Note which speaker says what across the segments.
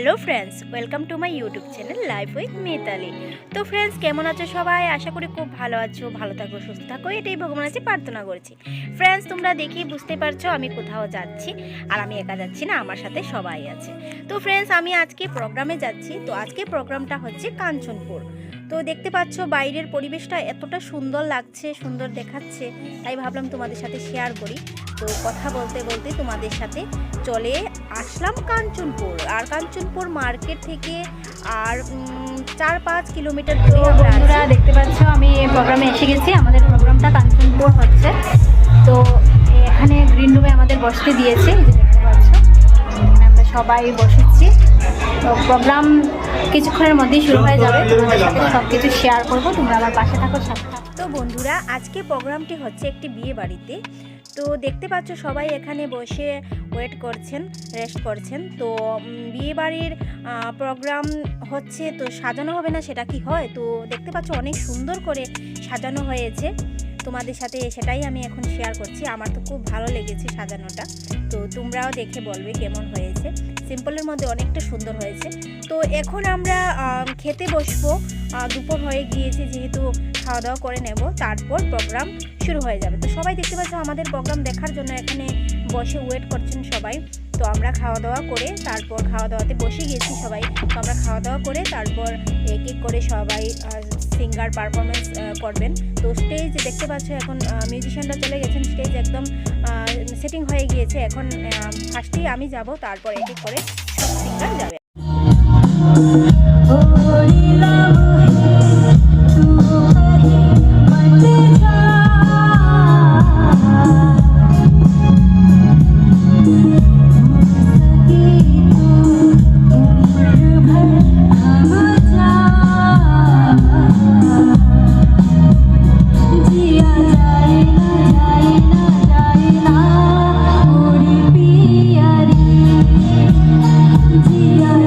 Speaker 1: Hello friends, welcome to my YouTube channel life with Mitali. তো friends, কেমন আছো সবাই? আশা করি খুব ভালো আছো, ভালো থাকো, সুস্থ থাকো, এটাই ভগবানের কাছে প্রার্থনা করছি। ফ্রেন্ডস, তোমরা দেখেই বুঝতে পারছো আমি কোথাও যাচ্ছি, আর আমি একা যাচ্ছি না, আমার সাথে সবাই আছে। তো ফ্রেন্ডস, আমি আজকে প্রোগ্রামে যাচ্ছি। তো আজকে প্রোগ্রামটা হচ্ছে কাঞ্চনপুর। তো দেখতে পাচ্ছ বাইরের পরিবেশটা এতটা সুন্দর লাগছে, সুন্দর দেখাচ্ছে, তাই ভাবলাম তোমাদের সাথে শেয়ার করি। তো কথা বলতে বলতে তোমাদের সাথে চলে আসলাম কাঞ্চনপুর। আর কাঞ্চনপুর মার্কেট থেকে আর 4-5 কিলোমিটার দূরে আমরা দেখতে পাচ্ছ আমি প্রোগ্রামে এসে গেছি। আমাদের প্রোগ্রামটা কাঞ্চনপুর হচ্ছে। তো এখানে গ্রিন রুমে আমাদের বসতে দিয়েছে, দেখতে পাচ্ছ আমরা সবাই বসেছি। তো প্রোগ্রাম কিছুক্ষণের মধ্যেই শুরু হয়ে যাবে, তোমাদের সাথে সব কিছু শেয়ার করবো, তোমরা আমার পাশে থাকো, সাথে থাকো। তো বন্ধুরা, আজকে প্রোগ্রামটি হচ্ছে একটি বিয়ে বাড়িতে। তো দেখতে পাচ্ছ সবাই এখানে বসে ওয়েট করছেন, রেস্ট করছেন। তো বিয়ে বাড়ির প্রোগ্রাম হচ্ছে, তো সাজানো হবে না সেটা কি হয়? তো দেখতে পাচ্ছ অনেক সুন্দর করে সাজানো হয়েছে। তোমাদের সাথে সেটাই আমি এখন শেয়ার করছি। আমার তো খুব ভালো লেগেছে সাজানোটা। তো তোমরাও দেখে বলবে কেমন হয়েছে। সিম্পলের মধ্যে অনেকটা সুন্দর হয়েছে। তো এখন আমরা খেতে বসবো। দুপুর হয়ে গিয়েছে, যেহেতু খাওয়া দাওয়া করে নেব, তারপর প্রোগ্রাম শুরু হয়ে যাবে। তো সবাই দেখতে পাচ্ছ আমাদের প্রোগ্রাম দেখার জন্য এখানে বসে ওয়েট করছেন সবাই। তো আমরা খাওয়া দাওয়া করে তারপর খাওয়া দাওয়াতে বসে গেছি সবাই। তো আমরা খাওয়া দাওয়া করে তারপর এক এক করে সবাই সিঙ্গার পারফরমেন্স করবেন। তো স্টেজ দেখতে পাচ্ছ এখন মিউজিশিয়ানরা চলে গেছেন, স্টেজ একদম সেটিং হয়ে গিয়েছে। এখন ফার্স্টেই আমি যাব, তারপর এক এক করে সব সিঙ্গার যাবে।
Speaker 2: Yeah.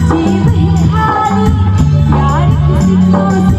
Speaker 2: जीव है खाली यार किसी को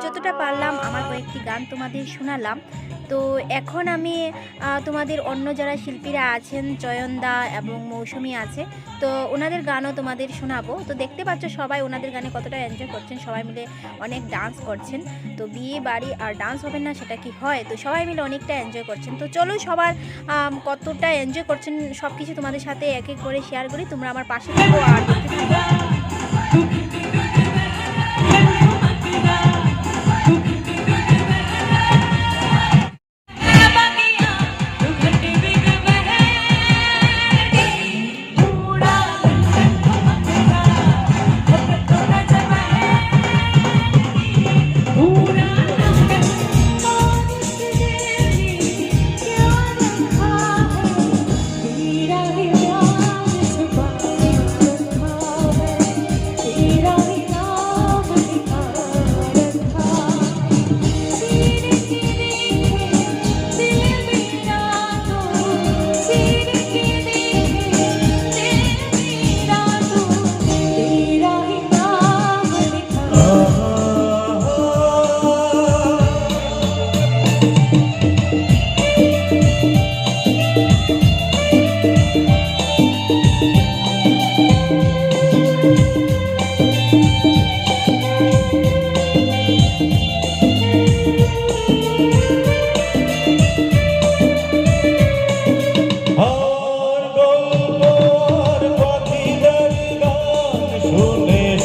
Speaker 1: যতটা পারলাম আমার কয়েকটি গান তোমাদের শোনালাম। তো এখন আমি তোমাদের অন্য যারা শিল্পীরা আছেন, চয়নদা এবং মৌসুমী আছে, তো ওনাদের গানও তোমাদের শোনাবো। তো দেখতে পাচ্ছ সবাই ওনাদের গানে কতটা এনজয় করছেন, সবাই মিলে অনেক ডান্স করছেন। তো বিয়ে বাড়ি আর ডান্স হবে না সেটা কি হয়, তো সবাই মিলে অনেকটা এনজয় করছেন। তো চলো সবার কতটা এনজয় করছেন সব কিছু তোমাদের সাথে এক এক করে শেয়ার করি, তোমরা আমার পাশে থাকো আর দেখতে থাকো।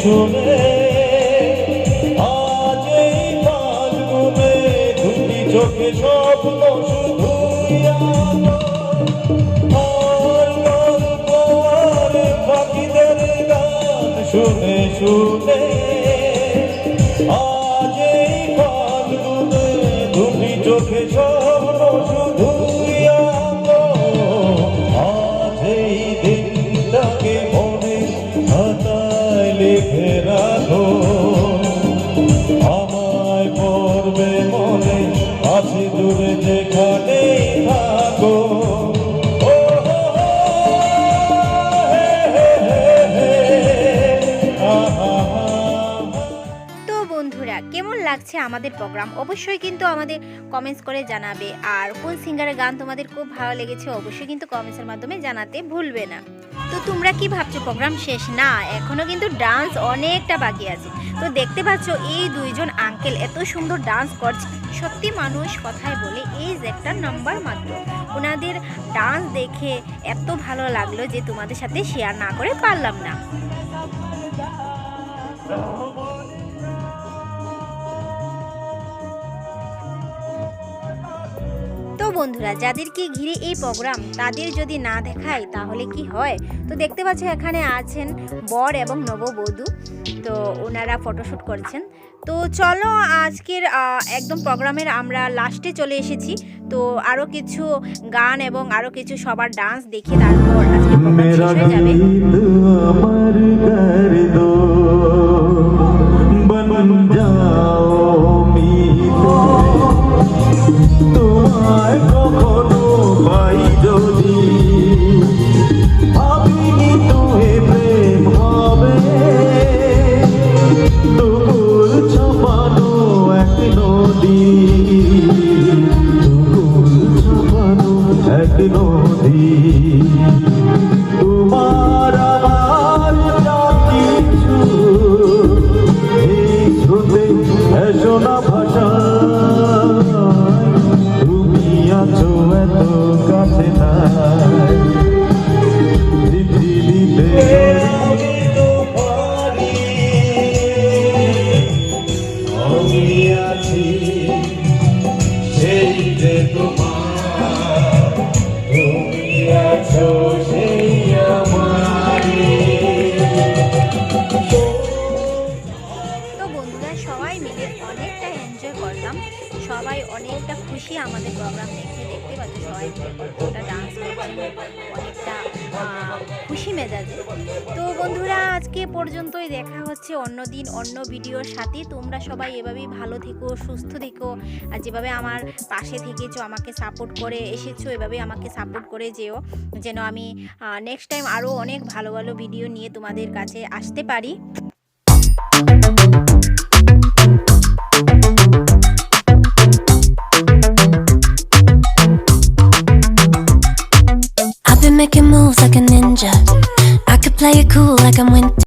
Speaker 2: শুনে আজ এই ফাল্গুনে দুটি চোখে স্বপ্ন শুধু পাখিদের গান শুনে শুনে আজ এই ফাল্গুনে দুটি চোখে স্বপ্ন শুধু আজ এই দিনটাকে মনে খাতায় লিখে রাখো, আমায় পড়বে মনে আছে দূরে যেখানে থাকো।
Speaker 1: কেমন লাগছে আমাদের প্রোগ্রাম অবশ্যই কিন্তু আমাদের কমেন্টস করে জানাবে, আর কোন সিঙ্গারের গান তোমাদের খুব ভালো লেগেছে অবশ্যই কিন্তু কমেন্টসের মাধ্যমে জানাতে ভুলবে না। তো তোমরা কি ভাবছো প্রোগ্রাম শেষ? না, এখনো কিন্তু ডান্স অনেকটা বাকি আছে। তো দেখতে পাচ্ছ এই দুইজন আঙ্কেল এত সুন্দর ডান্স করছে, সত্যি মানুষ কথায় বলে এই যে একটা নাম্বার মাত্র। ওনাদের ডান্স দেখে এত ভালো লাগলো যে তোমাদের সাথে শেয়ার না করে পারলাম না। তো বন্ধুরা, যাদেরকে ঘিরে এই প্রোগ্রাম তাদের যদি না দেখায় তাহলে কি হয়। তো দেখতে পাচ্ছ এখানে আছেন বর এবং নববধূ, তো ওনারা ফটোশ্যুট করছেন। তো চলো আজকের একদম প্রোগ্রামের আমরা লাস্টে চলে এসেছি। তো আরও কিছু গান এবং আরও কিছু সবার ডান্স দেখে তারপর আজকে প্রোগ্রাম শেষ হয়ে যাবে।
Speaker 2: তোমায় কখনো পাই যদি ভাবিনি তুই প্রেম হবে, দুপুর ছাপানো এক নদী, দুপুর ছাপানো এক নদী, তোমার আমার যা কিছু
Speaker 1: সবাই মিলে অনেকটা এনজয় করলাম, সবাই অনেকটা খুশি আমাদের প্রোগ্রাম দেখতে পাচ্ছ সবাই মিলে কতটা ডান্স করছে, অনেকটা খুশি মেজাজে। তো বন্ধুরা আজকে পর্যন্তই, দেখা হচ্ছে অন্য দিন অন্য ভিডিওর সাথে। তোমরা সবাই এভাবেই ভালো থেকো, সুস্থ থেকো, আর যেভাবে আমার পাশে থেকেছো, আমাকে সাপোর্ট করে এসেছো, এভাবে আমাকে সাপোর্ট করে যেও, যেন আমি নেক্সট টাইম আরও অনেক ভালো ভালো ভিডিও নিয়ে তোমাদের কাছে আসতে পারি।
Speaker 3: I've been making moves like a ninja. I could play it cool like I'm Winter.